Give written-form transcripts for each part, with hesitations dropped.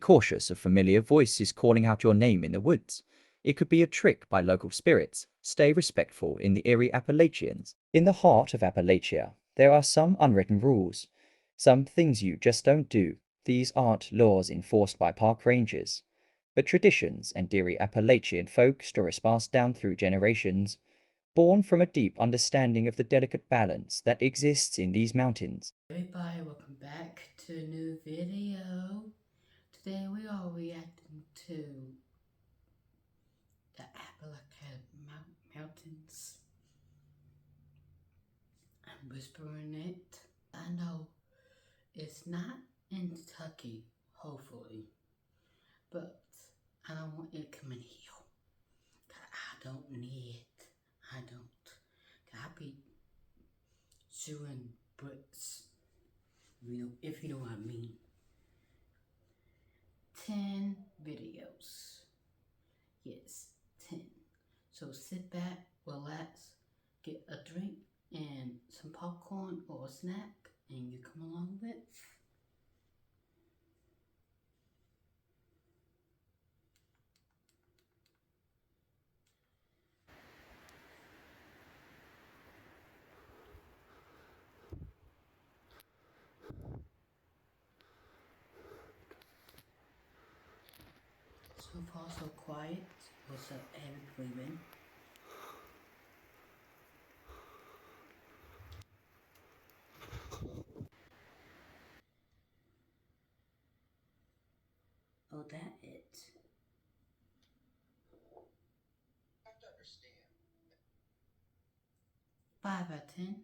cautious of familiar voices calling out your name in the woods. It could be a trick by local spirits. Stay respectful in the eerie Appalachians. In the heart of Appalachia, there are some unwritten rules. Some things you just don't do. These aren't laws enforced by park rangers, but traditions and eerie Appalachian folk stories passed down through generations, born from a deep understanding of the delicate balance that exists in these mountains. Everybody, welcome back to a new video. Today we are reacting to the Appalachian Mountains. I'm whispering it. I know it's not in Kentucky, hopefully, but I don't want it coming here. I don't need it. I don't. I be chewing Brits, if you know what I mean. 10 videos. Yes, 10. So sit back, relax, get a drink and some popcorn or a snack, and you come along with. So far, so quiet. What's up, heavy breathing? Oh, that it. 5 out of 10.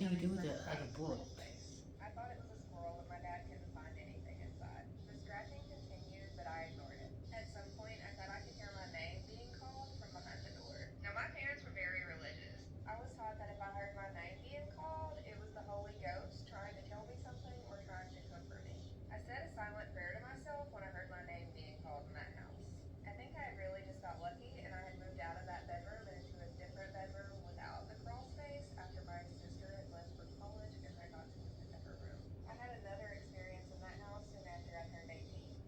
can we do with the other book? I thought it was a squirrel, and my dad couldn't find anything inside. The scratching continued, but I ignored it. At some point, I thought I could hear my name being called from behind the door. Now, my parents were very religious. I was taught that if I heard my name being called, it was the Holy Ghost trying to tell me something or trying to comfort me. I said a silent prayer to myself when I heard my name being called in that house. I think I had really just got lucky, and I had moved out of that bedroom and into a different bedroom without the crawl space after my sister had left for college and I got to move into her room. I had another experience in that house soon after I turned 18.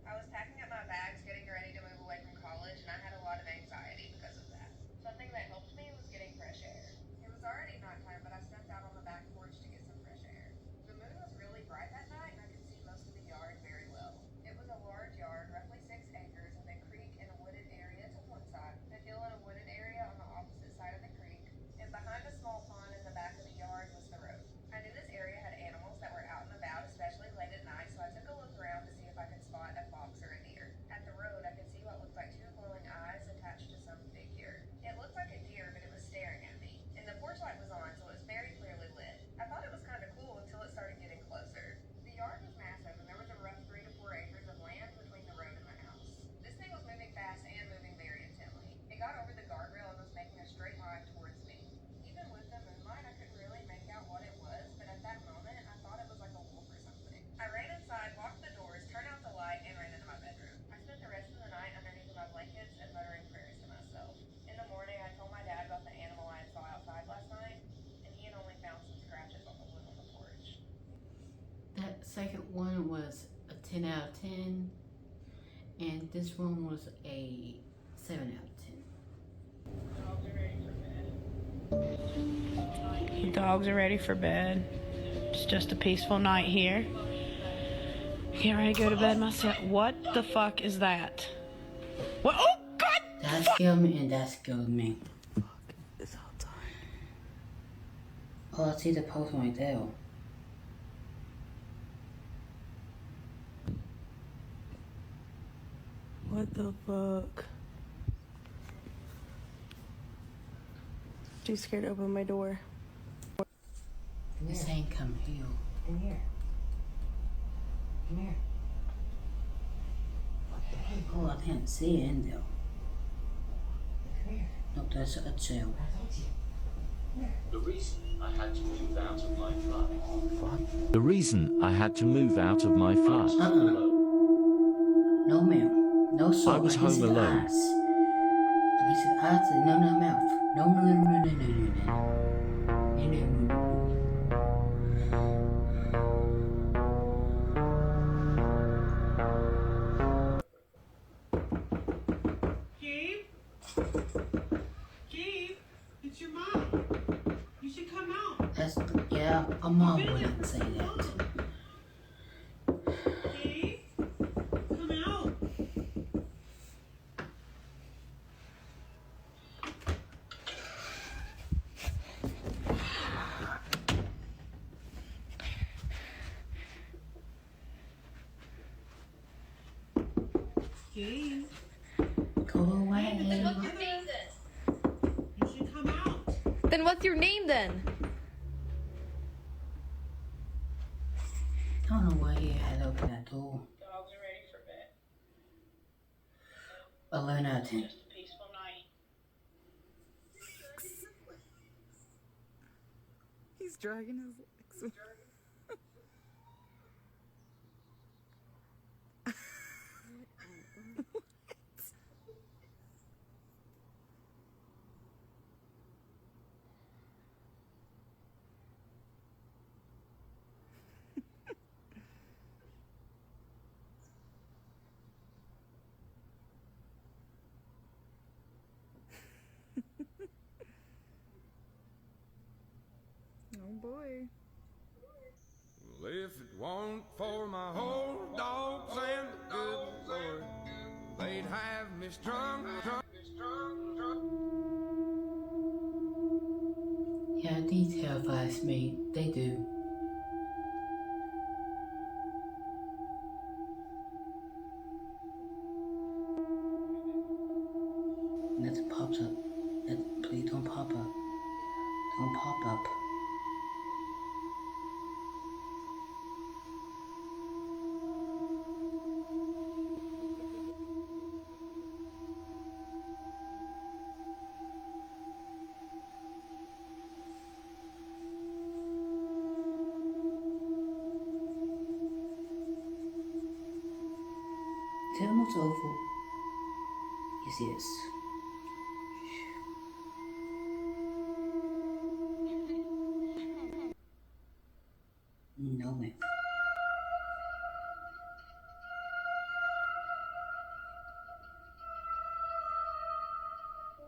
I was packing up my bags, getting ready to move away from college, and I had a lot of anxiety because of that. Something that helped me was getting fresh air. It was already nighttime, but I stepped out on the back porch to get some fresh air. The moon was really bright that night, and I could see most of the yard very well. It was a large yard, roughly 6 acres, with a creek and a wooded area to one side, a hill and a wooded area on the opposite side of the creek, and behind a small pond in the back of the yard was the road. I knew this area had animals that were out and about, especially late at night, so I took a look around to see if I could spot a fox or a deer. At the road, I could see what looked like 2 glowing eyes attached to some figure. It looked like a deer, but it was staring at me, and the porch light was on, so it was very clearly lit. I thought it was kind of cool until it started getting closer. The yard was massive, and there was a rough 3 to 4 acres of land between the road and the house. This thing was moving fast and moving very intently. It got over the guardrail and was making a straight line towards me. Even with the moonlight, I couldn't really make out what it was, but at that moment, I thought it was like a wolf or something. I ran inside, locked the doors, turned out the light, and ran into my bedroom. I spent the rest of the night underneath my blankets and muttering prayers to myself. In the morning, I told my dad about the animal I saw outside last night, and he had only found some scratches on the wood on the porch. That second one was a 10 out of 10, and this one was a 7 out of 10. Dogs are ready for bed. It's just a peaceful night here. Getting ready to go to bed myself. What the fuck is that? What? Oh, God! That scared me, and that scared me. It's outside. Oh, I see the post right there. What the fuck? Too scared to open my door. This ain't come here. Come here. Come here. Oh, I can't see it in there. Come here. No, that's a tail. I told you. The reason I had to move out of my flat. What? The reason I had to move out of my flat. No, ma'am. No, sir. I was can see home the alone. eyes. I can see the eyes. No, no, mouth. No, no, no, no, no, no, no, no. No, no, no, no. Gabe? Gabe? It's your mom. You should come out. Yeah, a mom wouldn't say that. Gabe? Come out. Gabe? Go away. You should come out. Then what's your name then? I don't know why you had to open that door. Dogs are ready for bed. 11 out of 10. Just a peaceful night. He's dragging his legs. Oh boy. Well, if it weren't for my old dogs and the good Lord, they'd have me strung. Yeah, these terrifies me. They do. That pops up. Please don't pop up. Don't pop up. looks awful. Yes, yes. No, ma'am.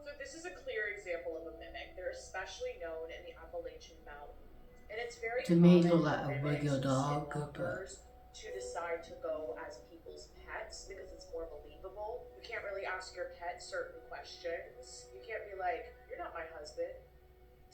So this is a clear example of a mimic. They're especially known in the Appalachian Mountains. And it's very To me, it common looked like for a mimics regular and dog, but skinwalkers to decide to go as people's pets because it's more believable. You can't really ask your pet certain questions. You can't be like, "You're not my husband.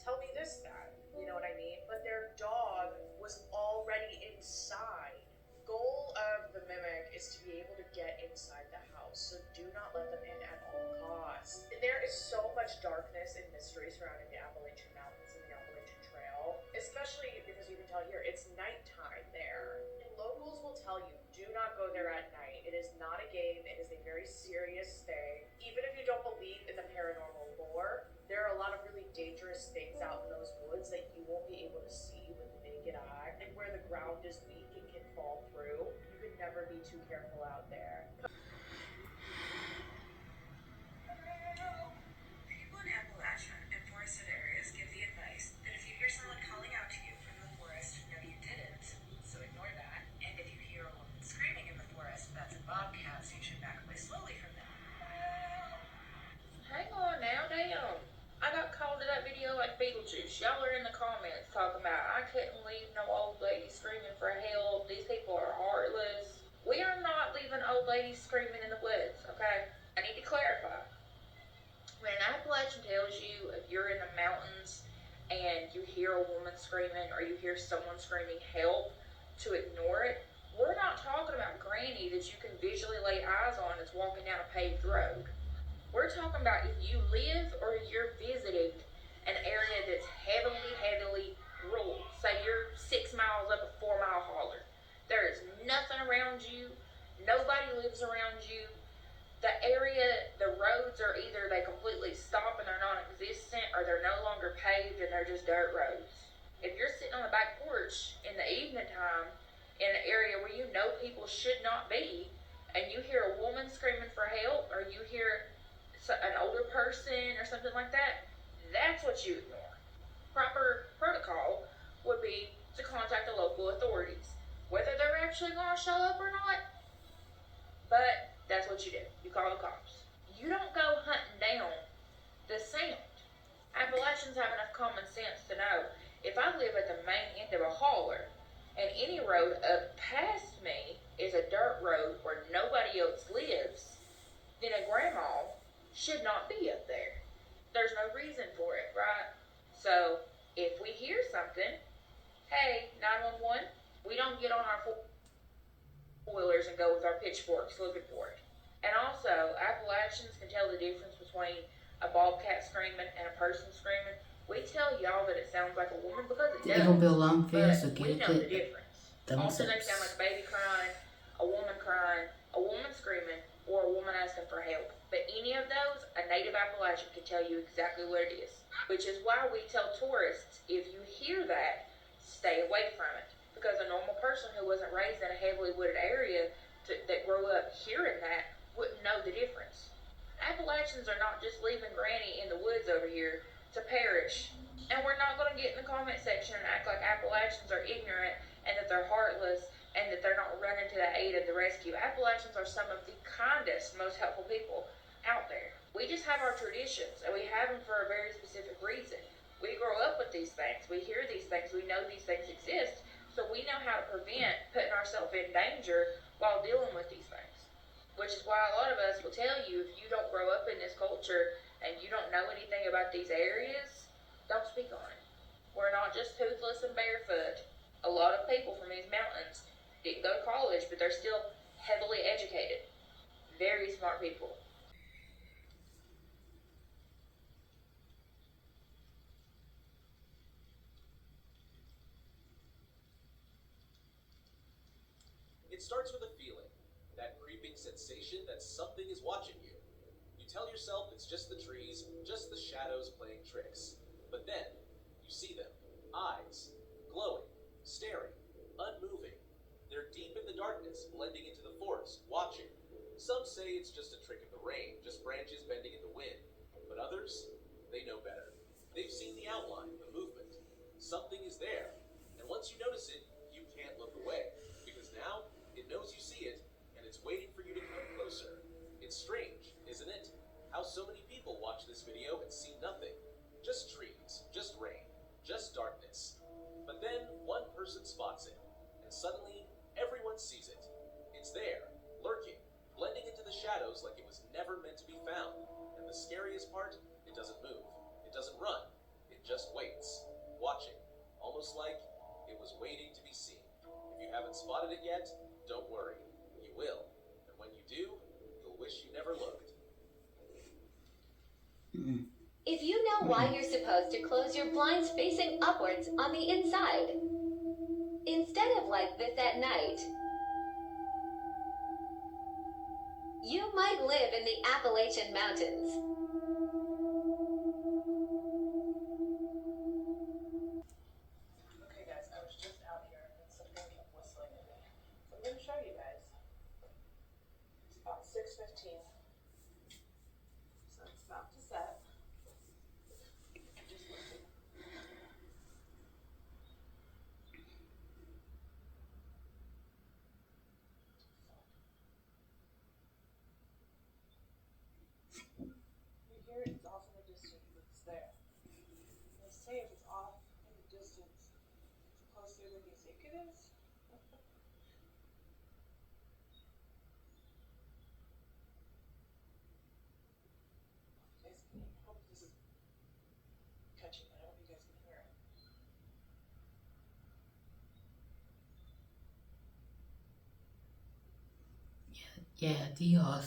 Tell me this, that." You know what I mean? But their dog was already inside. Goal of the mimic is to be able to get inside the house, so do not let them in at all costs. And there is so much darkness and mystery surrounding the Appalachian Mountains and the Appalachian Trail, especially because you can tell here it's nighttime there. And locals will tell you, do not go there at night. It is not a game, it is a very serious thing. Even if you don't believe in the paranormal lore, there are a lot of really dangerous things out in those woods that you won't be able to see with the naked eye. And where the ground is weak and can fall through, you can never be too careful out there. People in Appalachia and forested areas give the advice that if you hear someone calling out to you from the forest, no you didn't, so ignore that. And if you hear a woman screaming in the forest, that's a bobcat, so you should back away slowly from that. Hang on now, damn. I got called to that video like Beetlejuice. Y'all are in the comments talking about I couldn't leave no old lady screaming for help. These people are heartless. We are not leaving old ladies screaming in the woods, okay? I need to clarify. When an Appalachian tells you if you're in the mountains and you hear a woman screaming or you hear someone screaming help, to ignore it, we're not talking about Granny that you can visually lay eyes on that's walking down a paved road. We're talking about if you live or you're visiting an area that's heavily rural. Say you're 6 miles up a 4-mile holler. There is nothing around you. Nobody lives around you. The area, the roads are either they completely stop and they're non-existent or they're no longer paved and they're just dirt roads. If you're sitting on the back porch in the evening time in an area where you know people should not be and you hear a woman screaming for help or you hear an older person or something like that, that's what you ignore. Proper protocol would be to contact the local authorities. Whether they're actually going to show up or not, but that's what you do. You call the cops. You don't go hunting down the sound. Appalachians have enough common sense to know if I live at the main end of a holler and any road up past me is a dirt road where nobody else lives, then a grandma should not be up there. There's no reason for it, right? So if we hear something, hey, 911, we don't get on our four-wheelers and go with our pitchforks looking for it. And also, Appalachians can tell the difference between a bobcat screaming and a person screaming. We tell y'all that it sounds like a woman because it does. They're gonna be a long video, so But we get know the it. difference. Thumbs Also, they sound ups. like a baby crying, a woman crying, a woman screaming, or a woman asking for help. But any of those, a native Appalachian can tell you exactly what it is. Which is why we tell tourists, if you hear that, stay away from it. Because a normal person who wasn't raised in a heavily wooded area that grew up hearing that wouldn't know the difference. Appalachians are not just leaving Granny in the woods over here to perish. And we're not going to get in the comment section and act like Appalachians are ignorant and that they're heartless and that they're not running to the aid of the rescue. Appalachians are some of the kindest, most helpful people out there. We just have our traditions, and we have them for a very specific reason. We grow up with these things. We hear these things. We know these things exist. So we know how to prevent putting ourselves in danger while dealing with these things. Which is why a lot of us will tell you, if you don't grow up in this culture and you don't know anything about these areas, don't speak on it. We're not just toothless and barefoot. A lot of people from these mountains didn't go to college, but they're still heavily educated. Very smart people. It starts with a feeling, that creeping sensation that something is watching you. You tell yourself it's just the trees, just the shadows playing tricks. But then, you see them. Eyes. Glowing. Staring. Unmoving. They're deep in the darkness, blending into the forest, watching. Some say it's just a trick of the rain, just branches bending in the wind. But others, they know better. They've seen the outline, the movement. Something is there. And once you notice it, you can't look away. Because now, it knows you see it, and it's waiting for you to come closer. It's strange, isn't it? How so many people watch this video and see nothing. Just trees, just rain, just darkness. But then, one person spots it, and suddenly, everyone sees it. It's there, lurking, blending into the shadows like it was never meant to be found. And the scariest part, it doesn't move. It doesn't run. It just waits, watching, almost like it was waiting to be seen. If you haven't spotted it yet, don't worry. You will. And when you do, you'll wish you never looked. If you know why you're supposed to close your blinds facing upwards on the inside, instead of like this at night, you might live in the Appalachian Mountains. Okay guys, I was just out here and something kept whistling at me. So I'm going to show you guys. It's about 6:15. So it's about to set. Just listen. You hear it, it's off in the distance, but it's there. They say if it's off in the distance, it's closer than you think it is. Guys, I hope this is catching. I hope you guys can hear it. Yeah, they are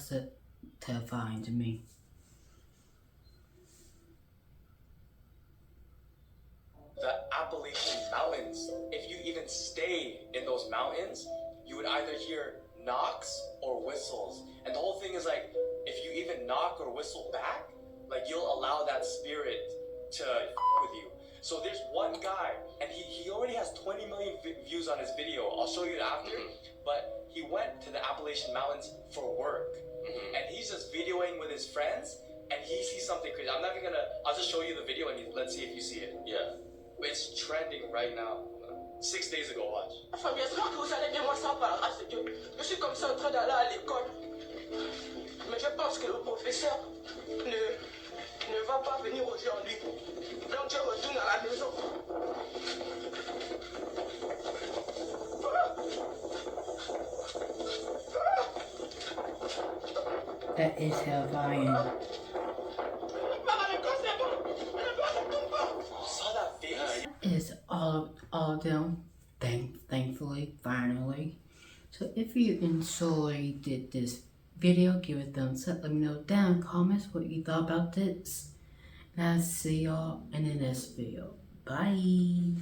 terrifying to me. The Appalachian Mountains. If you even stay in those mountains, you would either hear knocks or whistles. And the whole thing is like, if you even knock or whistle back, like you'll allow that spirit to with you. So there's one guy, and he already has 20 million views on his video. I'll show you it after. But he went to the Appalachian Mountains for work. And he's just videoing with his friends, and he sees something crazy. I'm not even gonna, I'll just show you the video and let's see if you see it. Yeah. It's trending right now. 6 days ago, watch. J'espère que vous allez bien, moi ça va, grâce à Dieu. Je suis comme ça en train d'aller à l'école. Mais je pense que le professeur ne va pas venir aujourd'hui. Donc je retourne à la maison. That is terrifying. Saw that face? It's all of them, thankfully, finally. So if you enjoyed this video, give it a thumbs up. Let me know down in the comments what you thought about this. And I'll see y'all in the next video. Bye.